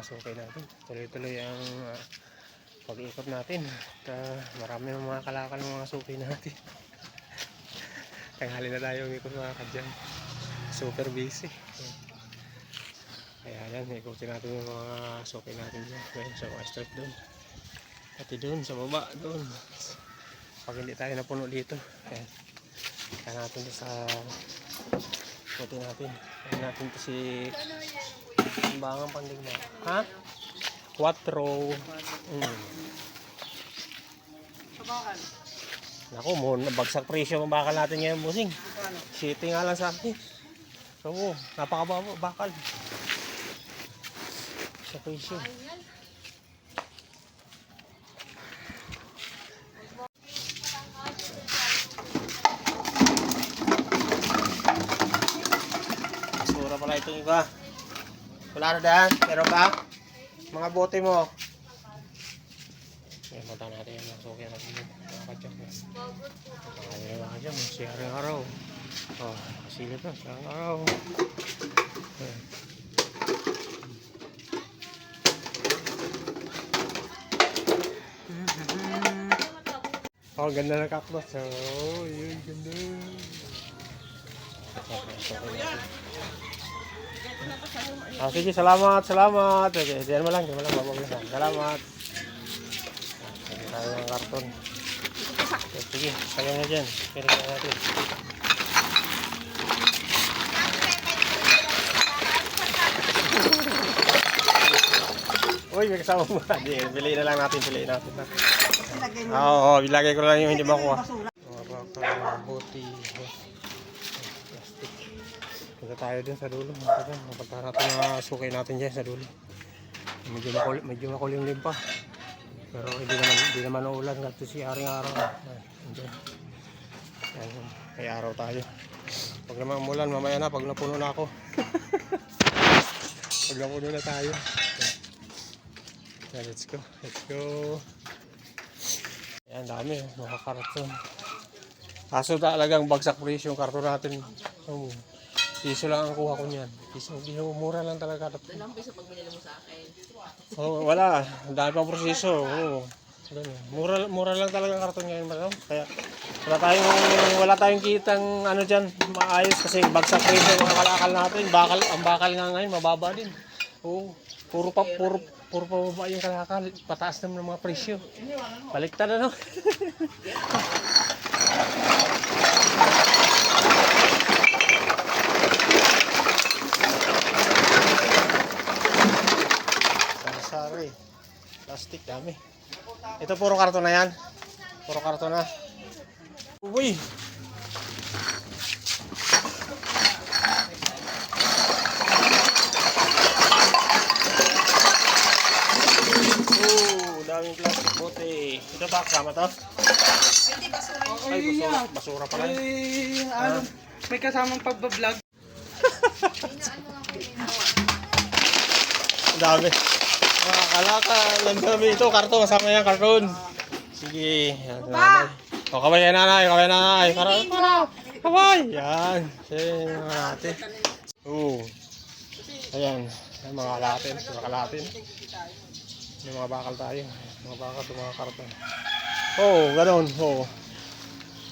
sukay natin. Tuloy-tuloy ang pag-ikot natin. At marami ng mga kalakal ng mga sukay natin. Tanghali na tayo umikot mga kadyang. Super busy. Kaya yan, ikutin natin yung mga sukay natin dyan. Ngayon sa mga strip doon. Pati doon sa baba doon. Pag hindi tayo napuno dito. Ayan. Kaya natin ito sa ikutin natin. Kaya natin ito si Bangang Pandigma. Ha? 4. Kabakal. Naku, bagsak presyo ng bakal natin ngayon, busing. City nga lang sa akin. So, napakababa, bakal. Sa presyo. Basura pala itong iba. Wala na dyan? Meron ba? Mga bote mo. Ayan, punta natin yung suki natin yun. Mga kadyang. Ayan mga kadyang. Siyarang araw. Oh, kasilip na. Siyarang araw. Ayan. Oh, ganda ng cactus. Oh, yun, ganda. Ah, sige, salamat. Okay, diyan mo lang, babaglasan. Salamat. Sige tayo ng karton. Okay, sige, sayang na dyan. Kaya na natin. Uy, may kasama mo. Piliin na lang natin, Oo, ilagay ko lang yung hindi makuha. Mga bakal, buti. Punta tayo din sa dulo. Punta natin na sukay natin dyan sa dulo. Medyo makulimlim pa. Pero hindi naman uulan. Kasi si aring araw. May araw tayo. Pag naman umulan, mamaya na. Pag napuno na ako. Pag napuno na tayo. Yeah, let's go. Ayan, dami. Mga karton. Kaso talagang bagsak presyo yung karton natin. Piso lang ang kuha ko niyan. Piso, mura lang talaga. Dalawang piso pag binili mo sa akin. Oh, wala. Dahil pang proseso. Oh. Mura lang talaga ang karton ngayon, madam. Kaya wala tayong kitang ano diyan, maayos kasi bagsak presyo ng mga kalakal natin. Ang bakal nga ngayon mababa din. Oh, puro pababa yung kalakal. Pataas naman ng mga presyo. Baliktad na, no? Sorry. Plastic dami. Ito puro karton na yan. Puro karton na. Uy. Daming plastic bote. Ito ba kasama to? Hindi, basura. Ay, basura pala. Ay, ano, may kasamang pagbablog. Dami. Kalakal, ang dami ito, karton, kasama yan, karton. Sige, yan, nanay. O, kaway yan, nanay. Kaway, yan. Sige, mga natin. Ayan, mga kalatin. May mga bakal tayo. Mga bakal, mga karton. Ganoon.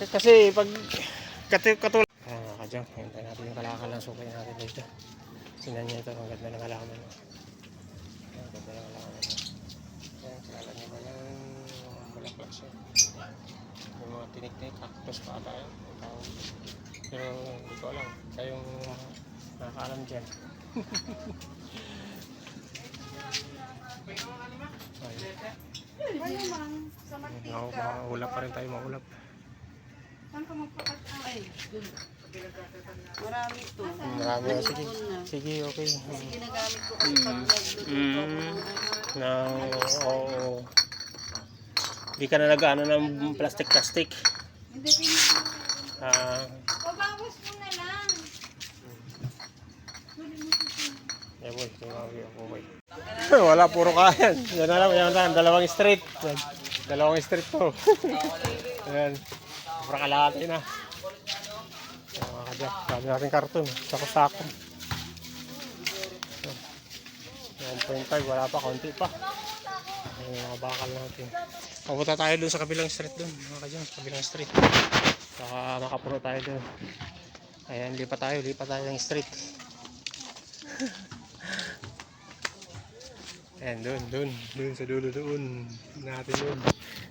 Kasi, pag katulad. Mga kadyang, hintayin natin yung kalakal ng sukay natin dito. Sinan niya ito, ang ganda ng halaman. May mga tinik-tinik, cactus pa tayo. Pero hindi ko alam. Kayong nakakaalam dyan. Maulap pa rin tayo, maulap. Saan ka magpakat? Marami ito. Marami. Sige, okay. Kasi ginagamit ko kasi pag nagluto Oo. Hindi ka na nag-ano ng plastic. Hindi pinag- Pabawas mo na lang. boy. Wala, puro kayan. Yan na lang, dalawang street to. Ayan, pura kalahati na. Mga kadyak, dami natin karton, sako-sako. 1.5, wala pa, kaunti pa. Yung mga bakal natin. Papunta tayo doon sa kabilang street doon, mga kadyang, sa kabilang street. Saka makapuno tayo doon. Ayan, lipat tayo ng street. Ayan, doon sa dulo doon. Natin doon.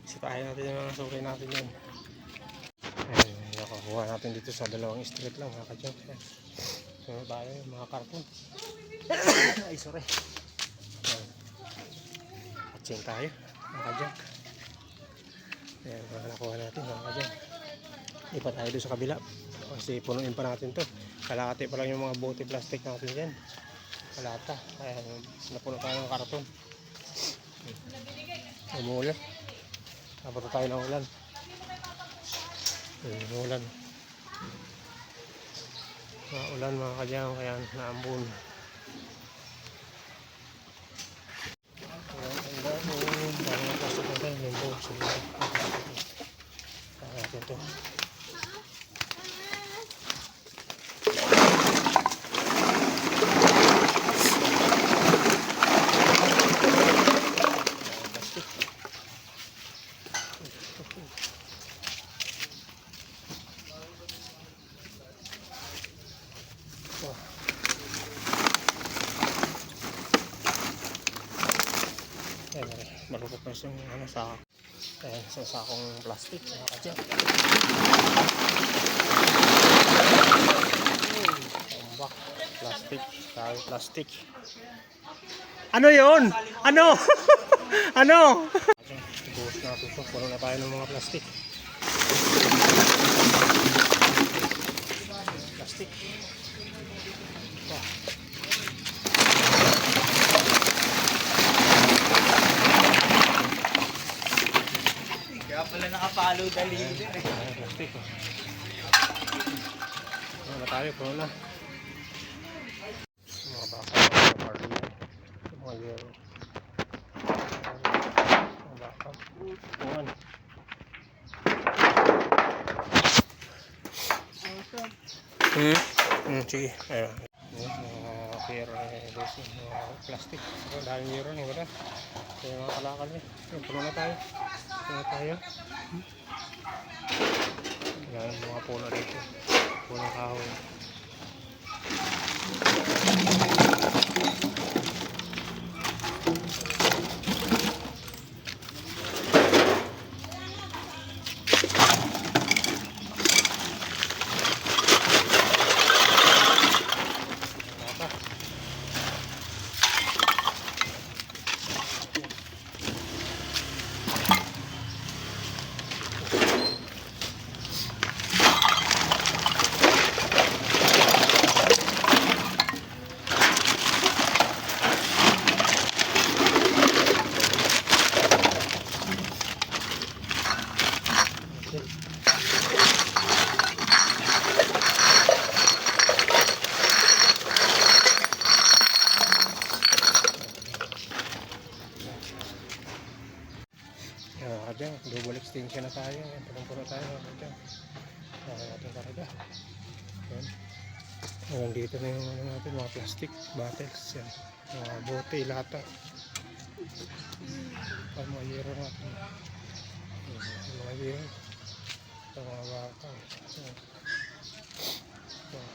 Sipahin natin yung mga sukay natin doon. Ayan, nakakuha natin dito sa dalawang street lang, mga kadyang. So tayo, mga karton. Ay, sorry. Ayan. Patsin tayo, mga kadyang. Ayan, mga nakuha natin, mga kadyang. Lipat tayo doon sa kabila. Kasi punuin pa natin to. Kalahati pa lang yung mga bote plastic natin dyan. Kalata. Ayan, napuno tayo ng karton. Umulan. Napunta tayo ng ulan. Umulan. Ulan mga kadyang, kaya naambun. Ang dami. Dami ng plastic natin. Yung box. Natin ito. Malupot na yung ano, sa isang sakong plastic, mga kadyang. Tambak, plastic, tayo plastic. Ano yun? Ano? Ano? Buhos natin ito, puno na tayo ng mga plastic. Plastic. Kaya pala nakapalo dali din eh. Plastic. Ano tayo, puno na. Mga baka, mga party, mga yero. Mga baka, punuan. Sige. Ayun. Mga pero mga plastic. Dahil yero na, wala. Kaya mga kalakal niya. Puno na tayo. Puno tayo. Yan, mga puno dito. Puno kahoy. Yan, double extension na tayo. Yan, puno tayo. Yan, ating karga. Yan. Hanggang dito na yung ano natin, mga plastic bottles. Yan. Mga bote, lata. Para mga yero natin. Yan, mga yero. Ito mga baka. Yan. Yan.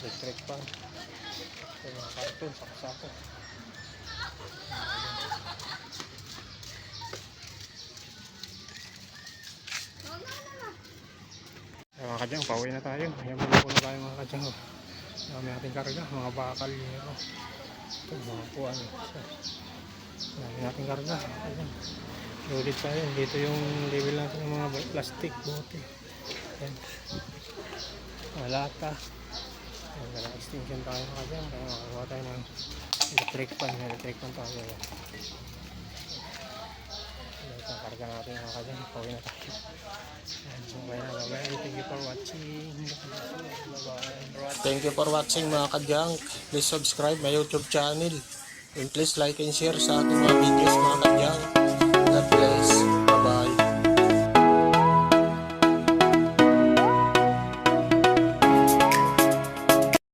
Electric pan. Ito mga karton, sako-sako. Mga kadyang, pauwi na tayo. Ayan, puno tayo mga kadyang. Dami nating karga, mga bakal yun. Ito, mga puwan. Dami nating karga. Ayan. Loaded tayo. Dito yung level natin ng mga plastic, bote. Ayan. Wala ka. Ayan, wala extension tayo mga kadyang. Kaya makakuha tayo ng electric pan. Electric pan tayo. Ayan. Ito, karga natin mga kadyang. Pauwi na tayo. Thank you for watching mga kadyang. Please subscribe my YouTube channel and please like and share sa ating mga videos mga kadyang. God bless.